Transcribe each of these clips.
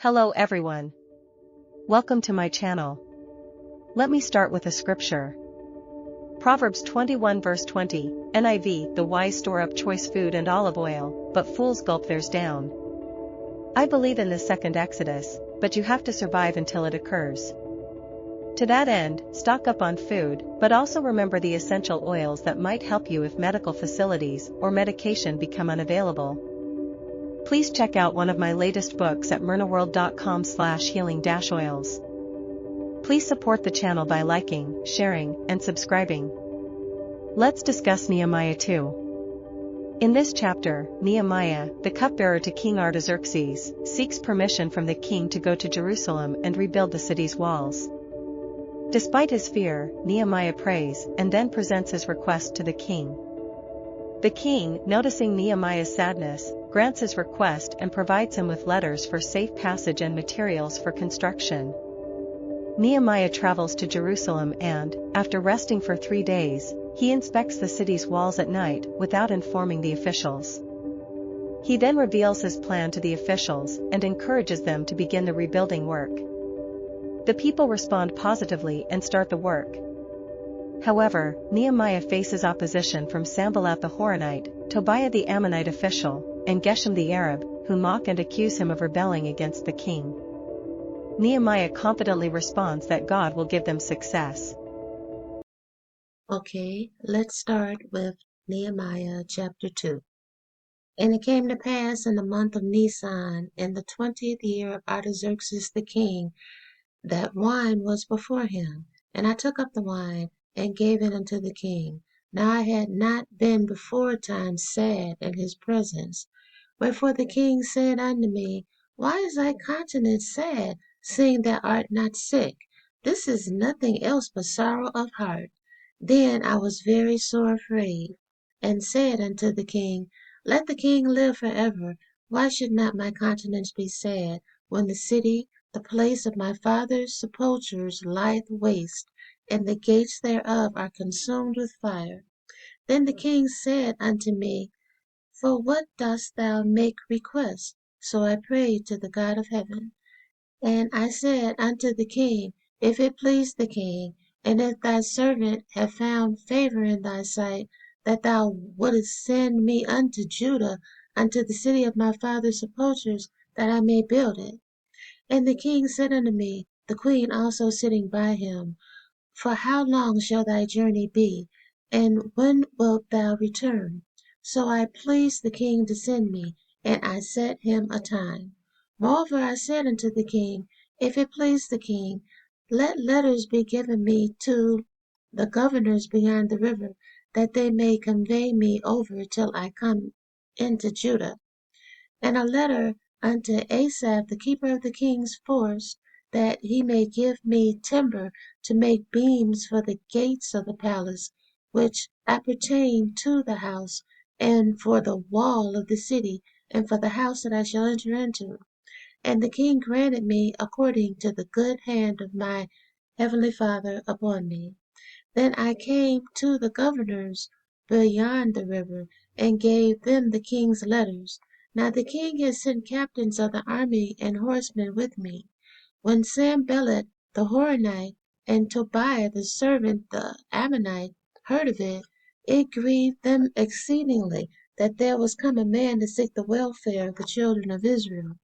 Hello everyone. Welcome to my channel. Let me start with a scripture. Proverbs 21 verse 20, NIV, the wise store up choice food and olive oil, but fools gulp theirs down. I believe in this second Exodus, but you have to survive until it occurs. To that end, stock up on food, but also remember the essential oils that might help you if medical facilities or medication become unavailable. Please check out one of my latest books at myrnaworld.com/healing-oils. Please support the channel by liking, sharing, and subscribing. Let's discuss Nehemiah 2. In this chapter, Nehemiah, the cupbearer to King Artaxerxes, seeks permission from the king to go to Jerusalem and rebuild the city's walls. Despite his fear, Nehemiah prays and then presents his request to the king. The king, noticing Nehemiah's sadness, grants his request and provides him with letters for safe passage and materials for construction. Nehemiah travels to Jerusalem and, after resting for 3 days, he inspects the city's walls at night without informing the officials. He then reveals his plan to the officials and encourages them to begin the rebuilding work. The people respond positively and start the work. However, Nehemiah faces opposition from Sanballat the Horonite, Tobiah the Ammonite official, and Geshem the Arab, who mock and accuse him of rebelling against the king. Nehemiah confidently responds that God will give them success. Okay, let's start with Nehemiah chapter 2. And it came to pass in the month of Nisan, in the 20th year of Artaxerxes the king, that wine was before him. And I took up the wine, and gave it unto the king. Now I had not been beforetime sad in his presence. Wherefore the king said unto me, Why is thy countenance sad, seeing thou art not sick? This is nothing else but sorrow of heart. Then I was very sore afraid, and said unto the king, Let the king live forever. Why should not my countenance be sad, when the city, the place of my father's sepulchres, lieth waste, and the gates thereof are consumed with fire? Then the king said unto me, For what dost thou make request? So I prayed to the God of heaven. And I said unto the king, If it please the king, and if thy servant have found favor in thy sight, that thou wouldest send me unto Judah, unto the city of my father's sepulchres, that I may build it. And the king said unto me, the queen also sitting by him, For how long shall thy journey be, and when wilt thou return? So I pleased the king to send me, and I set him a time. Moreover I said unto the king, If it please the king, let letters be given me to the governors beyond the river, that they may convey me over till I come into Judah. And a letter unto Asaph the keeper of the king's force, that he may give me timber to make beams for the gates of the palace, which appertain to the house, and for the wall of the city, and for the house that I shall enter into. And the king granted me according to the good hand of my heavenly Father upon me. Then I came to the governors beyond the river, and gave them the king's letters. Now the king had sent captains of the army and horsemen with me. When Sanballat the Horonite and Tobiah the servant the Ammonite heard of it, it grieved them exceedingly that there was come a man to seek the welfare of the children of Israel.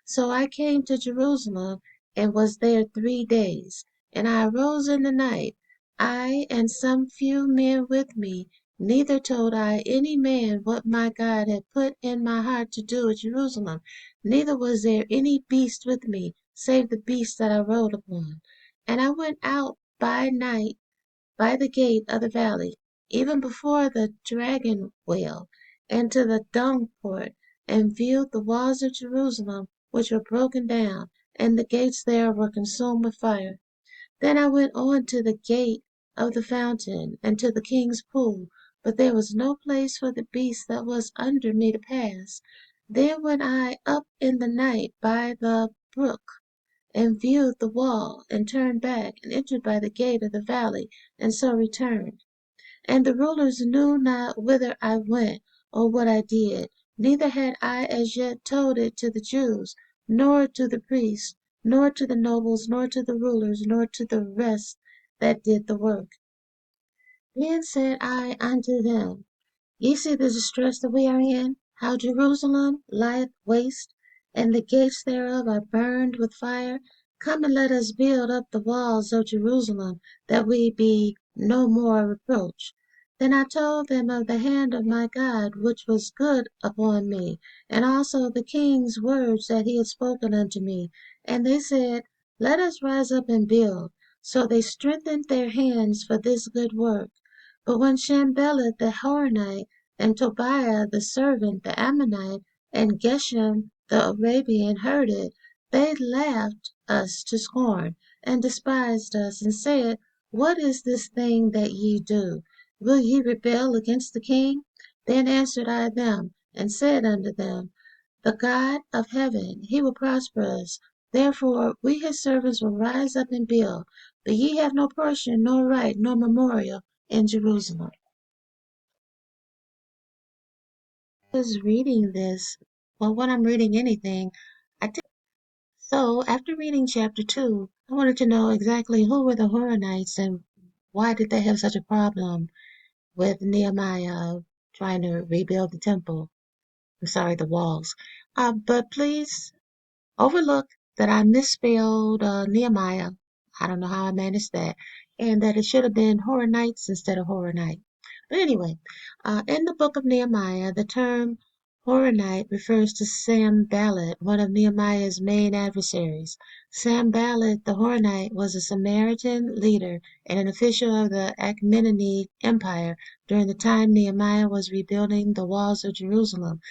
So I came to Jerusalem, and was there 3 days. And I arose in the night, I and some few men with me, neither told I any man what my God had put in my heart to do at Jerusalem, neither was there any beast with me, save the beast that I rode upon. And I went out by night by the gate of the valley, even before the dragon well, and to the dung port, and viewed the walls of Jerusalem, which were broken down, and the gates thereof were consumed with fire. Then I went on to the gate of the fountain, and to the king's pool, but there was no place for the beast that was under me to pass. Then went I up in the night by the brook, and viewed the wall, and turned back, and entered by the gate of the valley, and so returned. And the rulers knew not whither I went, or what I did, neither had I as yet told it to the Jews, nor to the priests, nor to the nobles, nor to the rulers, nor to the rest that did the work. Then said I unto them, Ye see the distress that we are in, how Jerusalem lieth waste, and the gates thereof are burned with fire. Come and let us build up the walls of Jerusalem, that we be no more reproached. Then I told them of the hand of my God, which was good upon me, and also the king's words that he had spoken unto me. And they said, Let us rise up and build. So they strengthened their hands for this good work. But when Sanballat the Horonite and Tobiah the servant, the Ammonite, and Geshem the Arabian heard it, they laughed us to scorn, and despised us, and said, What is this thing that ye do? Will ye rebel against the king? Then answered I them, and said unto them, The God of heaven, he will prosper us. Therefore we his servants will rise up and build. But ye have no portion, nor right, nor memorial in Jerusalem. Was reading this, well, when I'm reading anything, I take. So after reading chapter 2, I wanted to know exactly who were the Horonites and why did they have such a problem with Nehemiah trying to rebuild the temple. I'm sorry, the walls. But please overlook that I misspelled Nehemiah. I don't know how I managed that. And that it should have been Horonites instead of Horonite. But anyway, in the book of Nehemiah, the term Horonite refers to Sanballat, one of Nehemiah's main adversaries. Sanballat the Horonite was a Samaritan leader and an official of the Achaemenid Empire during the time Nehemiah was rebuilding the walls of Jerusalem.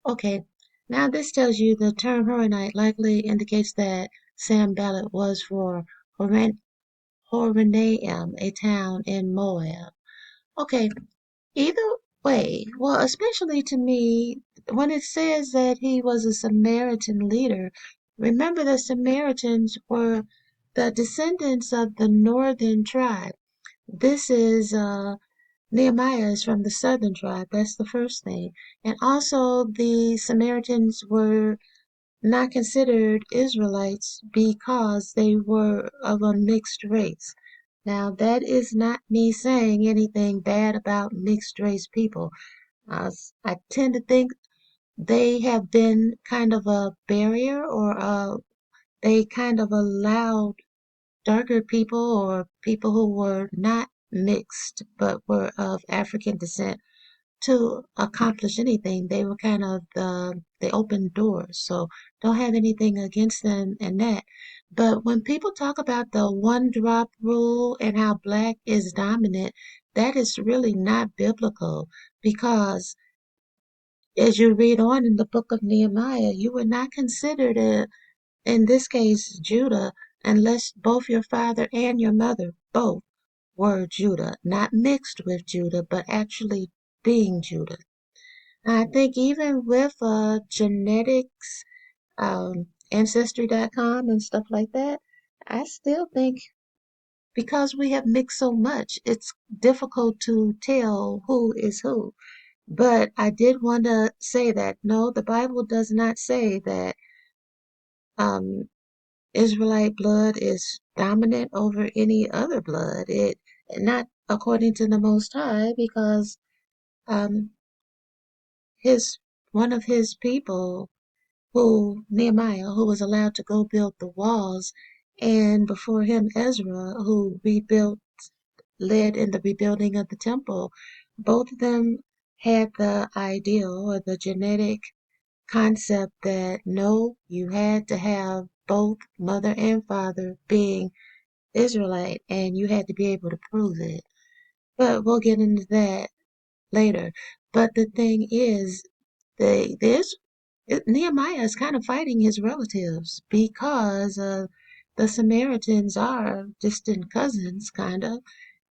Okay, now this tells you the term Horonite likely indicates that Sanballat was for Horonaim, a town in Moab. Okay, either way, well, especially to me, when it says that he was a Samaritan leader, remember the Samaritans were the descendants of the northern tribe. This is Nehemiah is from the southern tribe. That's the first thing. And also, the Samaritans were not considered Israelites because they were of a mixed race. Now, that is not me saying anything bad about mixed race people. I tend to think they have been kind of a barrier or they kind of allowed darker people or people who were not mixed but were of African descent to accomplish anything. They were kind of they opened doors. So don't have anything against them and that. But when people talk about the one drop rule and how black is dominant, that is really not biblical because as you read on in the book of Nehemiah, you were not considered in this case Judah unless both your father and your mother both were Judah, not mixed with Judah, but actually being Judah. I think even with genetics, Ancestry.com and stuff like that, I still think because we have mixed so much, it's difficult to tell who is who. But I did want to say that no, the Bible does not say that um, Israelite blood is dominant over any other blood. It not according to the Most High, because um, his one of his people who Nehemiah, who was allowed to go build the walls, and before him Ezra, who led in the rebuilding of the temple. Both of them had the ideal or the genetic concept that no, you had to have both mother and father being Israelite, and you had to be able to prove it. But we'll get into that later. But the thing is, Nehemiah is kind of fighting his relatives because the Samaritans are distant cousins, kind of.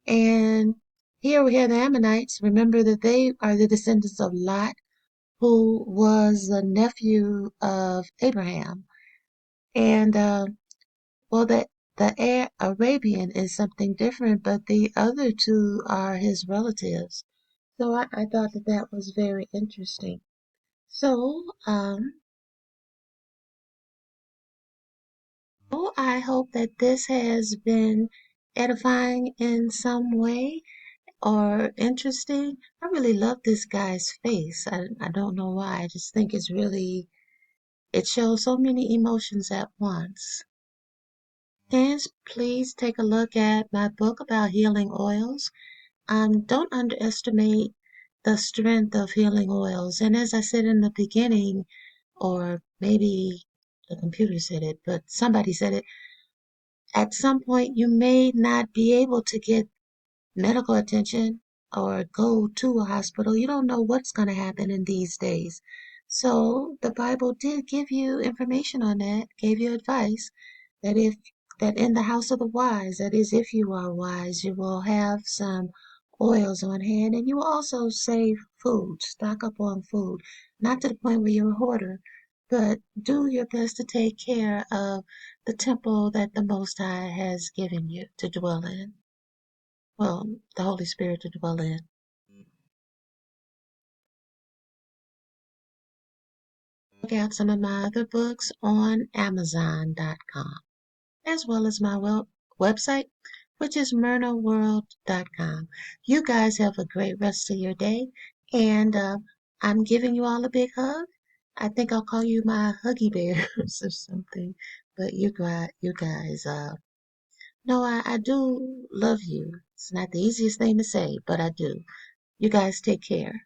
And here we have the Ammonites. Remember that they are the descendants of Lot, who was the nephew of Abraham. And well, the Arabian is something different, but the other two are his relatives. So I thought that that was very interesting. So Oh, I hope that this has been edifying in some way or interesting. I really love this guy's face. I don't know why. I just think it shows so many emotions at once. And please take a look at my book about healing oils. Don't underestimate the strength of healing oils. And as I said in the beginning, or maybe the computer said it, but somebody said it, at some point you may not be able to get medical attention or go to a hospital. You don't know what's going to happen in these days. So the Bible did give you information on that, gave you advice that if that in the house of the wise, that is, if you are wise, you will have some oils on hand, and you will also save food, stock up on food, not to the point where you're a hoarder, but do your best to take care of the temple that the Most High has given you to dwell in. Well, the Holy Spirit to dwell in. Check out some of my other books on Amazon.com, as well as my website, which is myrnaworld.com. You guys have a great rest of your day, and I'm giving you all a big hug. I think I'll call you my huggy bears or something. But you guys, no, I do love you. It's not the easiest thing to say, but I do. You guys take care.